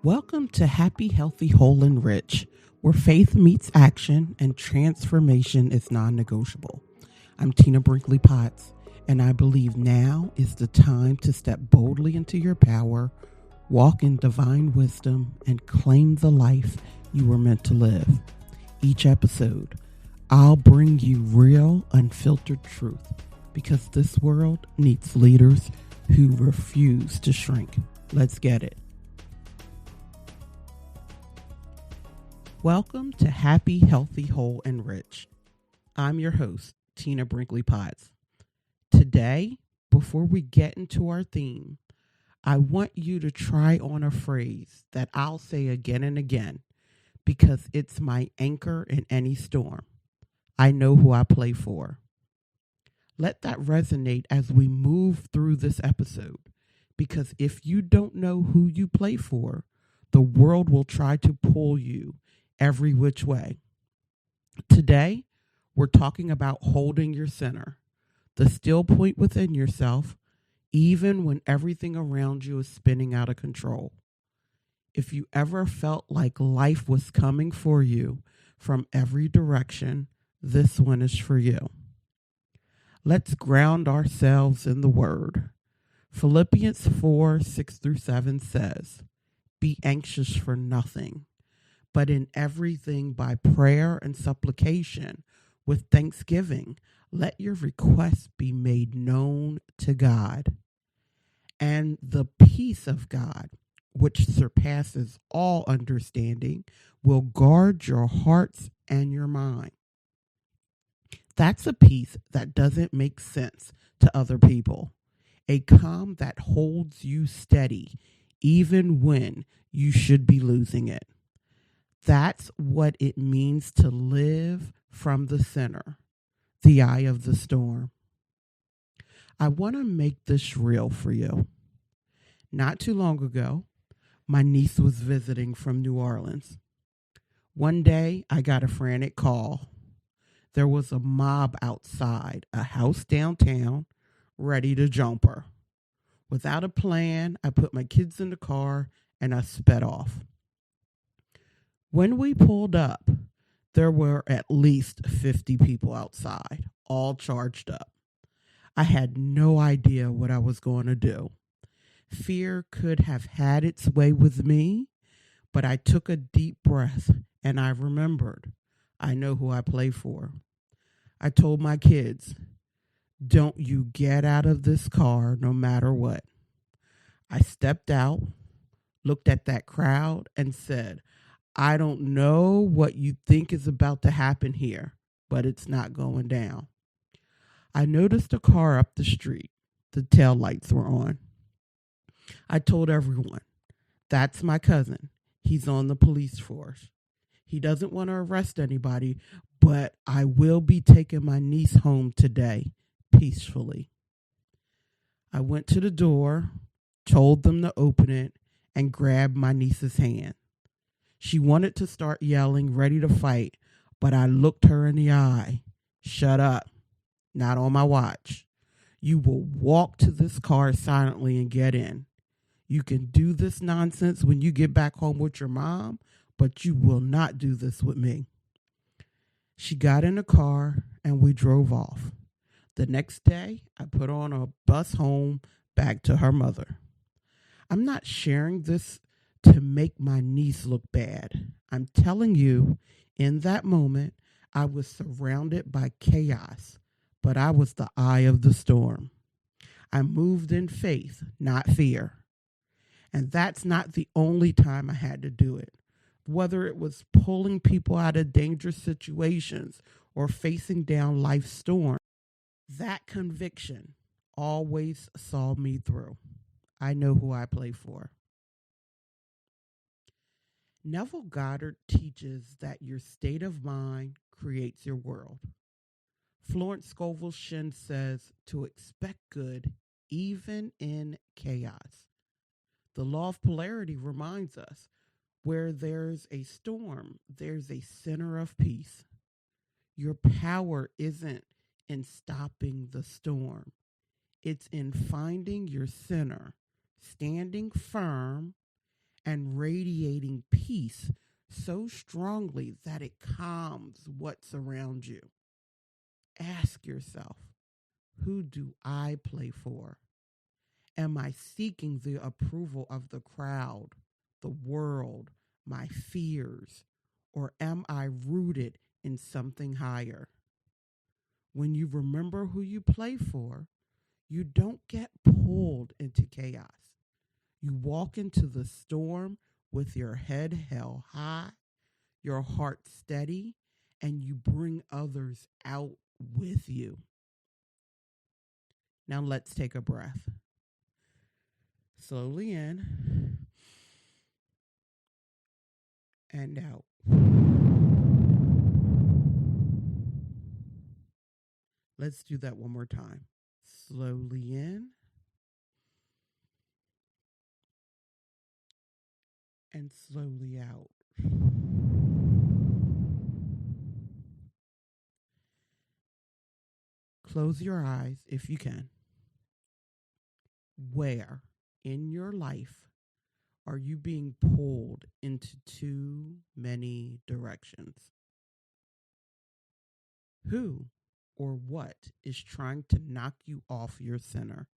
Welcome to Happy, Healthy, Whole, and Rich, where faith meets action and transformation is non negotiable. I'm Tina Brinkley Potts, and I believe now is the time to step boldly into your power, walk in divine wisdom, and claim the life you were meant to live. Each episode, I'll bring you real, unfiltered truth because this world needs leaders who refuse to shrink. Let's get it. Welcome to Happy, Healthy, Whole, and Rich. I'm your host, Tina Brinkley Potts. Today, before we get into our theme, I want you to try on a phrase that I'll say again and again because it's my anchor in any storm. I know who I play for. Let that resonate as we move through this episode because if you don't know who you play for, the world will try to pull you every which way. Today, we're talking about holding your center, the still point within yourself, even when everything around you is spinning out of control. If you ever felt like life was coming for you from every direction, this one is for you. Let's ground ourselves in the Word. Philippians 4:6-7 says, "Be anxious for nothing, but in everything by prayer and supplication with thanksgiving, let your requests be made known to God. And the peace of God, which surpasses all understanding, will guard your hearts and your mind." That's a peace that doesn't make sense to other people. A calm that holds you steady, even when you should be losing it. That's what it means to live from the center, the eye of the storm. I want to make this real for you. Not too long ago, my niece was visiting from New Orleans. One day, I got a frantic call. There was a mob outside a house downtown, ready to jump her. Without a plan, I put my kids in the car and I sped off. When we pulled up, there were at least 50 people outside, all charged up. I had no idea what I was going to do. Fear could have had its way with me, but I took a deep breath and I remembered, I know who I play for. I told my kids, don't you get out of this car no matter what. I stepped out, looked at that crowd and said, I don't know what you think is about to happen here, but it's not going down. I noticed a car up the street. The tail lights were on. I told everyone, that's my cousin. He's on the police force. He doesn't want to arrest anybody, but I will be taking my niece home today, peacefully. I went to the door, told them to open it, and grabbed my niece's hand. She wanted to start yelling, ready to fight, but I looked her in the eye. Shut up. Not on my watch. You will walk to this car silently and get in. You can do this nonsense when you get back home with your mom, but you will not do this with me. She got in the car and we drove off. The next day, I put on a bus home back to her mother. I'm not sharing this to make my niece look bad. I'm telling you, in that moment, I was surrounded by chaos, but I was the eye of the storm. I moved in faith, not fear. And that's not the only time I had to do it. Whether it was pulling people out of dangerous situations or facing down life's storm, that conviction always saw me through. I know who I play for. Neville Goddard teaches that your state of mind creates your world. Florence Scovel Shinn says to expect good even in chaos. The law of polarity reminds us where there's a storm, there's a center of peace. Your power isn't in stopping the storm. It's in finding your center, standing firm, and radiating peace so strongly that it calms what's around you. Ask yourself, who do I play for? Am I seeking the approval of the crowd, the world, my fears, or am I rooted in something higher? When you remember who you play for, you don't get pulled into chaos. You walk into the storm with your head held high, your heart steady, and you bring others out with you. Now let's take a breath. Slowly in and out. Let's do that one more time. Slowly in and slowly out. Close your eyes if you can. Where in your life are you being pulled into too many directions? Who or what is trying to knock you off your center?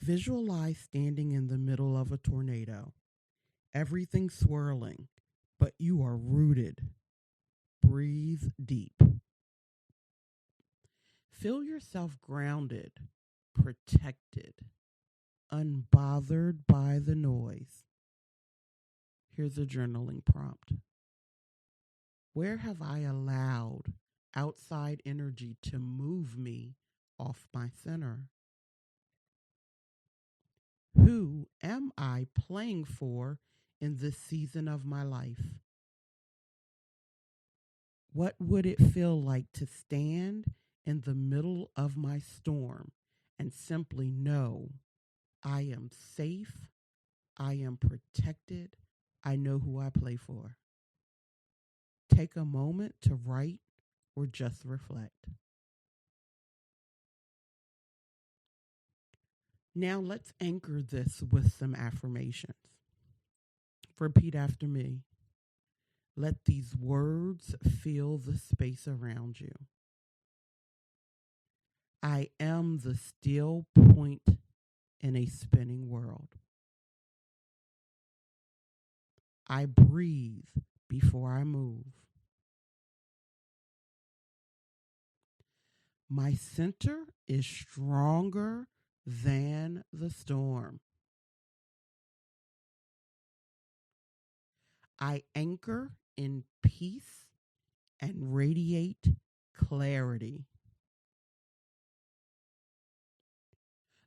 Visualize standing in the middle of a tornado. Everything swirling, but you are rooted. Breathe deep. Feel yourself grounded, protected, unbothered by the noise. Here's a journaling prompt. Where have I allowed outside energy to move me off my center? Who am I playing for in this season of my life? What would it feel like to stand in the middle of my storm and simply know I am safe, I am protected, I know who I play for? Take a moment to write or just reflect. Now let's anchor this with some affirmations. Repeat after me. Let these words fill the space around you. I am the still point in a spinning world. I breathe before I move. My center is stronger than the storm. I anchor in peace and radiate clarity.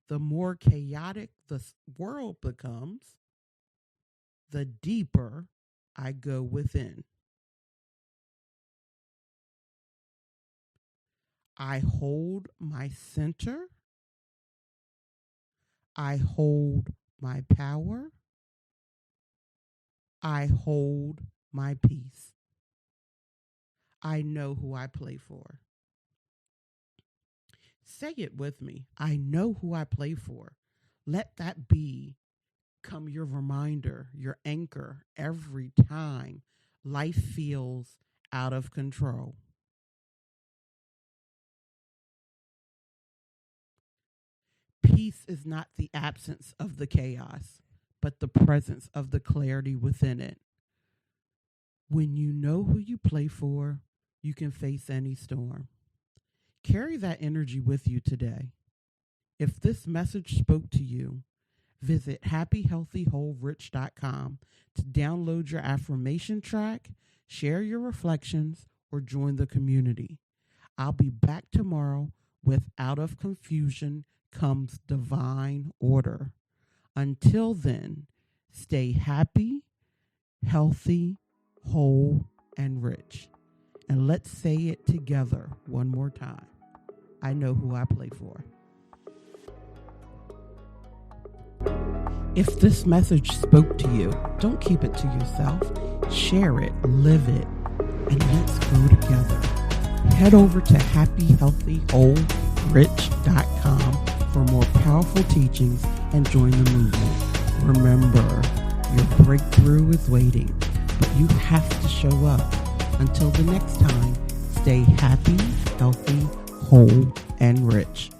The more chaotic the world becomes, the deeper I go within. I hold my center. I hold my power. I hold my peace. I know who I play for. Say it with me. I know who I play for. Let that become your reminder, your anchor every time life feels out of control. Peace is not the absence of the chaos, but the presence of the clarity within it. When you know who you play for, you can face any storm. Carry that energy with you today. If this message spoke to you, visit happyhealthyWholeRich.com to download your affirmation track, share your reflections, or join the community. I'll be back tomorrow with Out of Confusion Comes Divine Order. Until then, stay happy, healthy, whole, and rich. And let's say it together one more time. I know who I play for. If this message spoke to you, don't keep it to yourself. Share it, live it, and let's grow together. Head over to happyhealthyWholeRich.com for more powerful teachings and join the movement. breakthrough is waiting, but you have to show up. Until the next time, stay happy, healthy, whole, and rich.